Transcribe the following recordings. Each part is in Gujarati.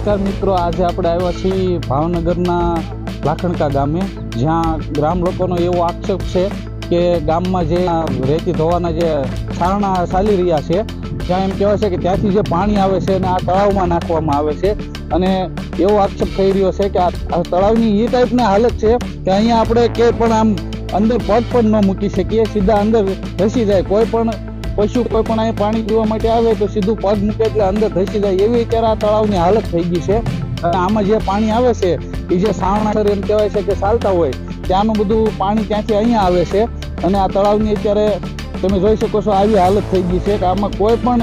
નમસ્કાર મિત્રો, આજે આપણે આવ્યા છીએ ભાવનગરના લાખણકા ગામે, જ્યાં ગ્રામ લોકોનો એવો આક્ષેપ છે કે ગામમાં જે રેતી ધોવાના જે છારણા ચાલી રહ્યા છે, ત્યાં એમ કહેવાય છે કે ત્યાંથી જે પાણી આવે છે અને આ તળાવમાં નાખવામાં આવે છે. અને એવો આક્ષેપ થઈ રહ્યો છે કે આ તળાવની એ ટાઈપની હાલત છે કે અહીંયા આપણે કે પણ આમ અંદર પગ પણ ન મૂકી શકીએ, સીધા અંદર ધસી જાય. કોઈ પણ પશુ કોઈ પણ અહીં પાણી પીવા માટે આવે તો સીધું પગ મૂકે એટલે અંદર ધસી જાય, એવી અત્યારે આ તળાવની હાલત થઈ ગઈ છે. અને આમાં જે પાણી આવે છે એ જે સાવણા એમ કહેવાય છે કે ચાલતા હોય ત્યાંનું બધું પાણી ત્યાંથી અહીંયા આવે છે. અને આ તળાવની અત્યારે તમે જોઈ શકો છો આવી હાલત થઈ ગઈ છે કે આમાં કોઈ પણ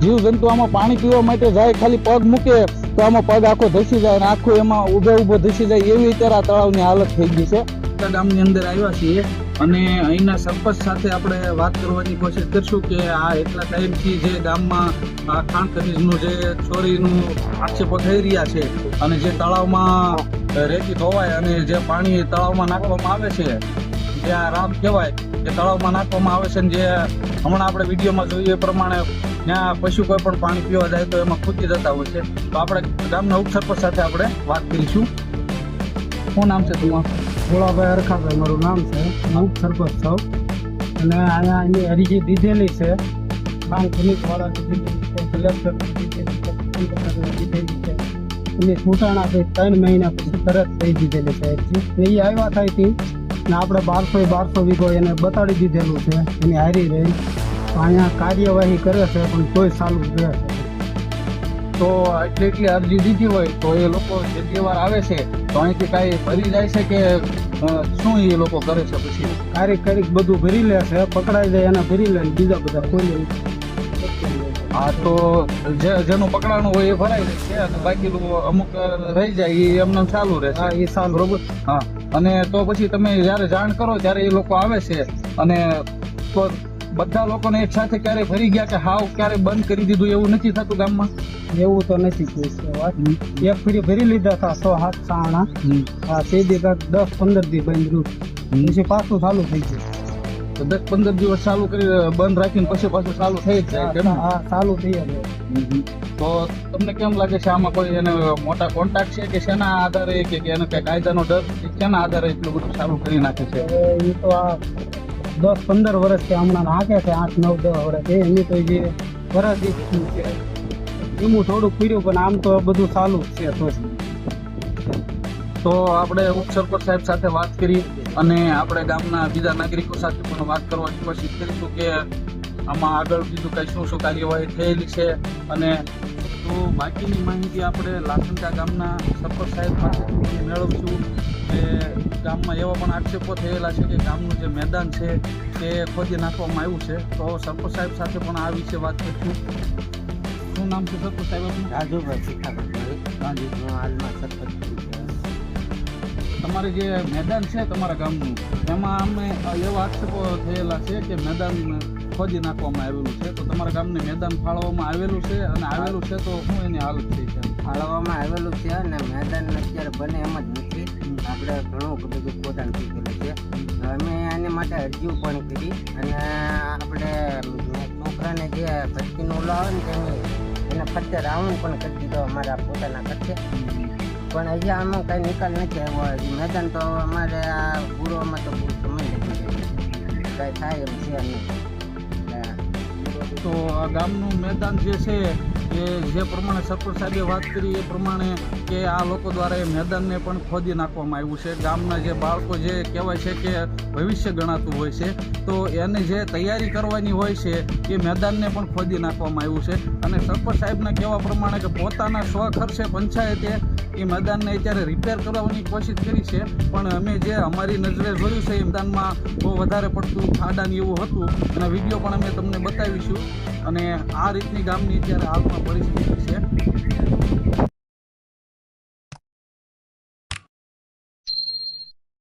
જીવજંતુ આમાં પાણી પીવા માટે જાય, ખાલી પગ મૂકે તો આમાં પગ આખો ધસી જાય અને આખું એમાં ઊભો ધસી જાય, એવી અત્યારે આ તળાવની હાલત થઈ ગઈ છે. ગામની અંદર આવ્યા છીએ અને અહીંના સરપંચ સાથે આપણે વાત કરવાની કોશિશ કરશું કે આ એટલા ટાઈમથી જે ગામમાં આ ખાણ ખનીજનું જે ચોરીનું આક્ષેપો થઈ રહ્યા છે અને જે તળાવમાં રેતી ધોવાય અને જે પાણી તળાવમાં નાખવામાં આવે છે, જે આ રામ કહેવાય કે તળાવમાં નાખવામાં આવે છે, જે હમણાં આપણે વિડીયોમાં જોઈએ એ પ્રમાણે ત્યાં પશુ કોઈ પણ પાણી પીવા જાય તો એમાં ખૂટી જતા હોય છે. તો આપણે ગામના ઉપસરપંચ સાથે આપણે વાત કરીશું. શું નામ છે તમારું? ભોળાભાઈ અરખાભાઈ મારું નામ છે. હું ઉપસરપંચ છું અને અહીંયા એની અરજી દીધેલી છે, ખાણ ખનીજવાળા દીધેલી છે, કલેક્ટર દીધેલી છે. એની છૂટાણા થઈ 3 મહિના પછી તરત થઈ દીધેલી છે અરજી. એ આવ્યા થાય હતી ને આપણે 1200 વીઘો એને બતાડી દીધેલું છે, એની હારી રહી અહીંયા કાર્યવાહી કરે છે પણ કોઈ ચાલુ રહે છે. તો એટલી અરજી દીધી હોય તો એ લોકો જેટલી વાર આવે છે તો અહીંથી કાંઈ ભરી જાય છે કે શું એ લોકો કરે છે? પછી કારીક બધું ભરી લે છે, પકડાઈ જાય એને ભરી લે, બીજા બધા કોઈ હા, તો જેનું પકડાનું હોય એ ભરાઈ જાય છે અને બાકીનું અમુક રહી જાય એ એમને ચાલુ રહે છે. હા, એ સારું બરોબર. હા, અને તો પછી તમે જ્યારે જાણ કરો ત્યારે એ લોકો આવે છે અને તો બધા લોકોને એક સાથે ક્યારે ભરી ગયા કે હાવ ક્યારે બંધ કરી દીધું એવું નથી થતું ગામમાં? એવું તો નથી કોઈ વાત. એક ફરી ભરી લીધા હતા 6-7 સાણા. હા, તે દી 10-15 દી બંધ રહ્યું, પછી પાછું ચાલુ થઈ ગયું. તો 10-15 દિવસ ચાલુ કરી બંધ રાખીને પછી પાછું ચાલુ થઈ જ જાય? હા, ચાલુ થઈ જાય. તો તમને કેમ લાગે છે આમાં કોઈ એને મોટા કોન્ટ્રાક્ટ છે કે શેના આધારે કે એને કઈ કાયદાનો ડર શેના આધારે એટલું બધું ચાલુ કરી નાખે છે? એ તો આ 10-15 વર્ષથી હમણાં હાકે છે, 8-9-10 વર્ષ એની તો જે વરસ છે એનું થોડુંક પીર્યું, પણ આમ તો બધું ચાલુ જ છે. તો આપણે ઉપસરપંચ સાહેબ સાથે વાત કરી અને આપણે ગામના બીજા નાગરિકો સાથે પણ વાત કરવાની કોશિશ કરીશું કે આમાં આગળ બીજું કઈ શું કાર્યવાહી થયેલી છે. અને તો બાકીની માહિતી આપણે લાખણકા ગામના સરપંચ સાહેબ પાસેથી મેળવશું કે ગામમાં એવા પણ આક્ષેપો થયેલા છે કે ગામનું જે મેદાન છે તે ખોદી નાખવામાં આવ્યું છે. તો સરપંચ સાહેબ સાથે પણ આ વિશે વાત કરીશું. શું નામ છે સરપંચ સાહેબ આપનું? રાજુભાઈ શીખાભાઈ. હાજી. હું હાલમાં સરપંચ. તમારે જે મેદાન છે તમારા ગામનું, એમાં અમે એવા આક્ષેપો થયેલા છે કે મેદાન ખોદી નાખવામાં આવેલું છે. તો તમારા ગામને મેદાન ફાળવવામાં આવેલું છે અને આવેલું છે તો શું એની હાલત થઈ છે? ફાળવવામાં આવેલું છે અને મેદાન અત્યારે બને એમ જ નથી. આપણે ઘણું બધું ખોદાણ થઈ ગયેલું છે. અમે આને માટે અરજીઓ પણ કરી અને આપણે છોકરાને જે ભરતીનો ઓલો આવે ને તેની એને ખર્ચે રાઉન્ડ પણ કરી દીધો અમારા પોતાના ખર્ચે, પણ હજી આમાં કાંઈ નિકાલ નથી આવ્યો. હજી મેદાન તો અમારે આ પૂર્વમાં તો બહુ સમય લાગી જાય, કાંઈ થાય એમ છે નહીં. તો આ ગામનું મેદાન જે છે એ જે પ્રમાણે સરપંચ સાહેબે વાત કરી એ પ્રમાણે કે આ લોકો દ્વારા એ મેદાનને પણ ખોદી નાખવામાં આવ્યું છે. ગામના જે બાળકો જે કહેવાય છે કે ભવિષ્ય ગણાતું હોય છે, તો એને જે તૈયારી કરવાની હોય છે એ મેદાનને પણ ખોદી નાખવામાં આવ્યું છે. અને સરપંચ સાહેબના કહેવા પ્રમાણે કે પોતાના સ્વખર્ચે પંચાયતે એ મેદાનને અત્યારે રિપેર કરવાની કોશિશ કરી છે, પણ અમે જે અમારી નજરે જોયું છે એ મેદાનમાં બહુ વધારે પડતું ખાડાની એવું હતું અને વિડીયો પણ અમે તમને બતાવીશું. અને આ રીતની ગામની અત્યારે હાલમાં પરિસ્થિતિ છે.